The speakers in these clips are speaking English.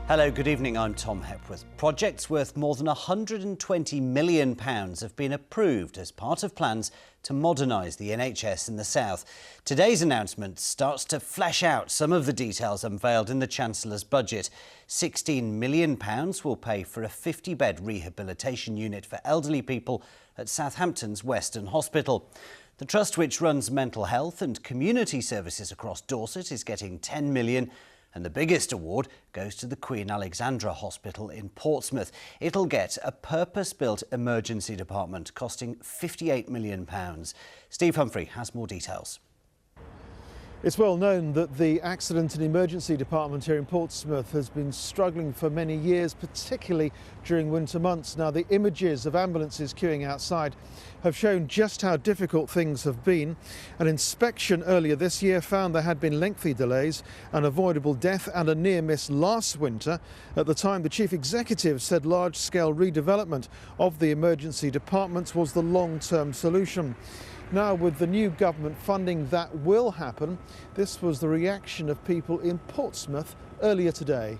Hello, good evening. I'm Tom Hepworth. Projects worth more than £120 million have been approved as part of plans to modernise the NHS in the south. Today's announcement starts to flesh out some of the details unveiled in the Chancellor's budget. £16 million will pay for a 50-bed rehabilitation unit for elderly people at Southampton's Western Hospital. The trust, which runs mental health and community services across Dorset, is getting £10 million. And the biggest award goes to the Queen Alexandra Hospital in Portsmouth. It'll get a purpose-built emergency department costing £58 million. Steve Humphrey has more details. It's well known that the Accident and Emergency Department here in Portsmouth has been struggling for many years, particularly during winter months. Now, the images of ambulances queuing outside have shown just how difficult things have been. An inspection earlier this year found there had been lengthy delays, an avoidable death and a near miss last winter. At the time, the Chief Executive said large-scale redevelopment of the emergency departments was the long-term solution. Now, with the new government funding, that will happen. This was the reaction of people in Portsmouth earlier today.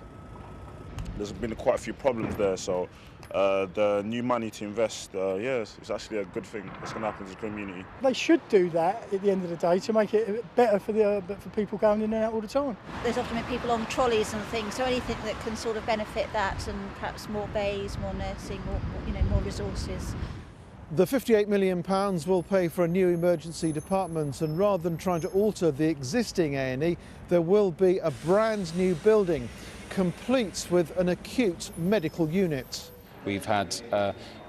There's been quite a few problems there, so the new money to invest, yes, it's actually a good thing. It's going to happen to the community. They should do that at the end of the day to make it better for people going in and out all the time. There's often been people on trolleys and things, so anything that can sort of benefit that, and perhaps more bays, more nursing, more resources. The £58 million will pay for a new emergency department, and rather than trying to alter the existing A&E, there will be a brand new building, complete with an acute medical unit. We've had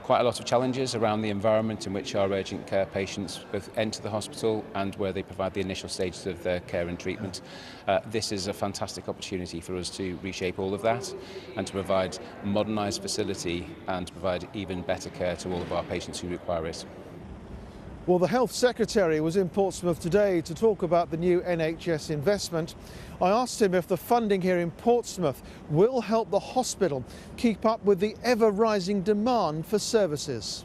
quite a lot of challenges around the environment in which our urgent care patients both enter the hospital and where they provide the initial stages of their care and treatment. This is a fantastic opportunity for us to reshape all of that and to provide a modernised facility and to provide even better care to all of our patients who require it. Well, the Health Secretary was in Portsmouth today to talk about the new NHS investment. I asked him if the funding here in Portsmouth will help the hospital keep up with the ever-rising demand for services.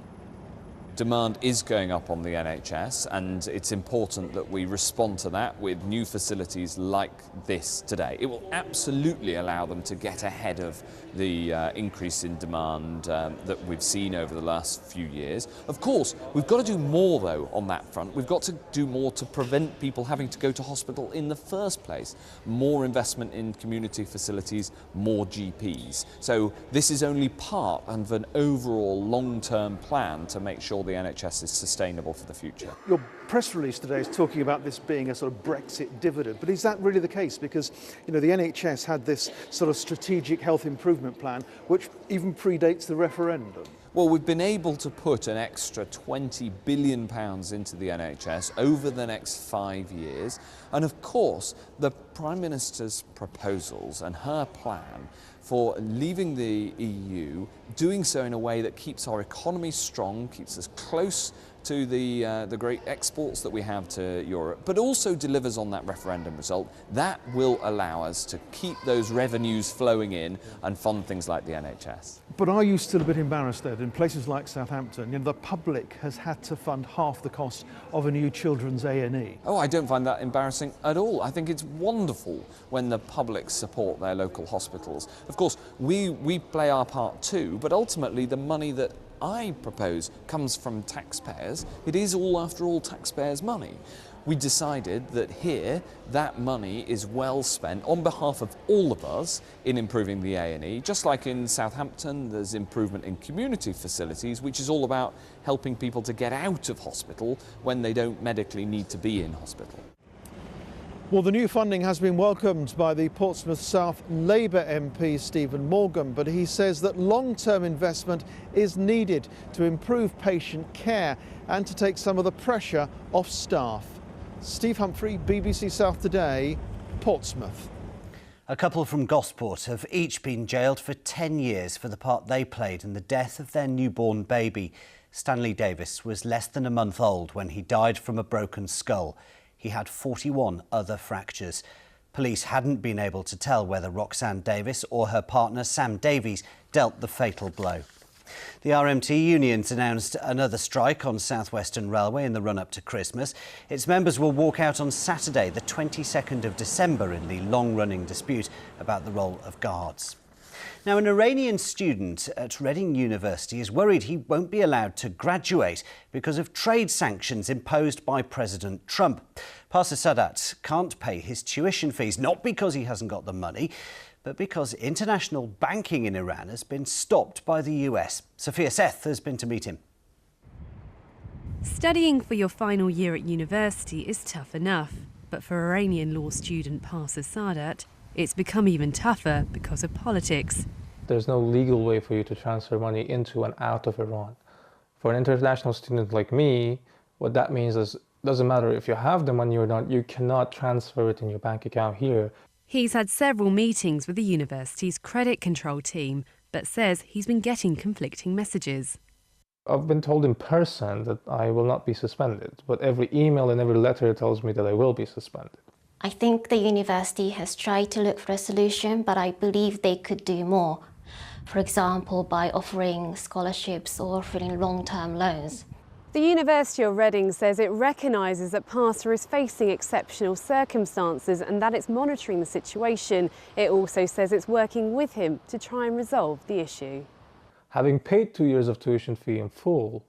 Demand is going up on the NHS, and it's important that we respond to that with new facilities like this today. It will absolutely allow them to get ahead of the increase in demand that we've seen over the last few years. Of course, we've got to do more, though, on that front. We've got to do more to prevent people having to go to hospital in the first place. More investment in community facilities, more GPs. So this is only part of an overall long-term plan to make sure the NHS is sustainable for the future. Your press release today is talking about this being a sort of Brexit dividend, but is that really the case? Because, the NHS had this sort of strategic health improvement plan, which even predates the referendum. Well, we've been able to put an extra £20 billion into the NHS over the next 5 years. And of course, the Prime Minister's proposals and her plan for leaving the EU, doing so in a way that keeps our economy strong, keeps us close to the great exports that we have to Europe, but also delivers on that referendum result. That will allow us to keep those revenues flowing in and fund things like the NHS. But are you still a bit embarrassed that in places like Southampton, the public has had to fund half the cost of a new children's A&E? Oh, I don't find that embarrassing at all. I think it's wonderful when the public support their local hospitals. Of course, we play our part too, but ultimately the money that I propose comes from taxpayers. It is all, after all, taxpayers' money. We decided that here, that money is well spent on behalf of all of us in improving the A&E. Just like in Southampton, there's improvement in community facilities, which is all about helping people to get out of hospital when they don't medically need to be in hospital. Well, the new funding has been welcomed by the Portsmouth South Labour MP Stephen Morgan, but he says that long-term investment is needed to improve patient care and to take some of the pressure off staff. Steve Humphrey, BBC South Today, Portsmouth. A couple from Gosport have each been jailed for 10 years for the part they played in the death of their newborn baby. Stanley Davis was less than a month old when he died from a broken skull. He had 41 other fractures. Police hadn't been able to tell whether Roxanne Davis or her partner Sam Davies dealt the fatal blow. The RMT unions announced another strike on South Western Railway in the run-up to Christmas. Its members will walk out on Saturday, the 22nd of December, in the long-running dispute about the role of guards. Now, an Iranian student at Reading University is worried he won't be allowed to graduate because of trade sanctions imposed by President Trump. Pastor Sadat can't pay his tuition fees, not because he hasn't got the money, but because international banking in Iran has been stopped by the US. Sophia Seth has been to meet him. Studying for your final year at university is tough enough, but for Iranian law student Pastor Sadat, it's become even tougher because of politics. There's no legal way for you to transfer money into and out of Iran. For an international student like me, what that means is it doesn't matter if you have the money or not, you cannot transfer it in your bank account here. He's had several meetings with the university's credit control team, but says he's been getting conflicting messages. I've been told in person that I will not be suspended, but every email and every letter tells me that I will be suspended. I think the university has tried to look for a solution, but I believe they could do more. For example, by offering scholarships or offering long-term loans. The University of Reading says it recognises that Pastor is facing exceptional circumstances and that it's monitoring the situation. It also says it's working with him to try and resolve the issue. Having paid 2 years of tuition fee in full,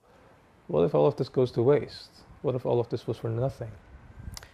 what if all of this goes to waste? What if all of this was for nothing?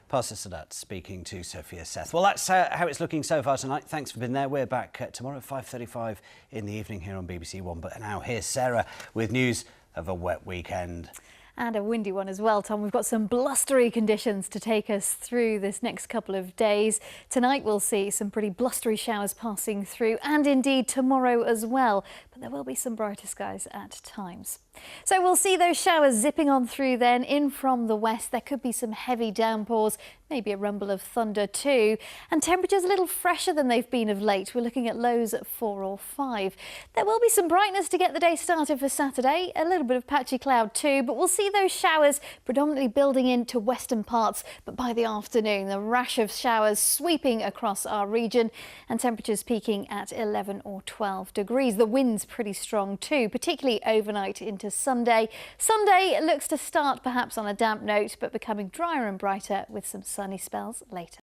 Pastor Sadat speaking to Sophia Seth. Well, that's how it's looking so far tonight. Thanks for being there. We're back tomorrow at 5:35 in the evening here on BBC One. But now here's Sarah with news of a wet weekend. And a windy one as well, Tom. We've got some blustery conditions to take us through this next couple of days. Tonight we'll see some pretty blustery showers passing through, and indeed tomorrow as well. But there will be some brighter skies at times. So we'll see those showers zipping on through then. In from the west, there could be some heavy downpours, maybe a rumble of thunder too. And temperatures a little fresher than they've been of late. We're looking at lows at 4 or 5. There will be some brightness to get the day started for Saturday. A little bit of patchy cloud too, but we'll see those showers predominantly building into western parts. But by the afternoon, the rash of showers sweeping across our region and temperatures peaking at 11 or 12 degrees. The wind's pretty strong too, particularly overnight into Sunday. Sunday looks to start perhaps on a damp note, but becoming drier and brighter with some sunny spells later.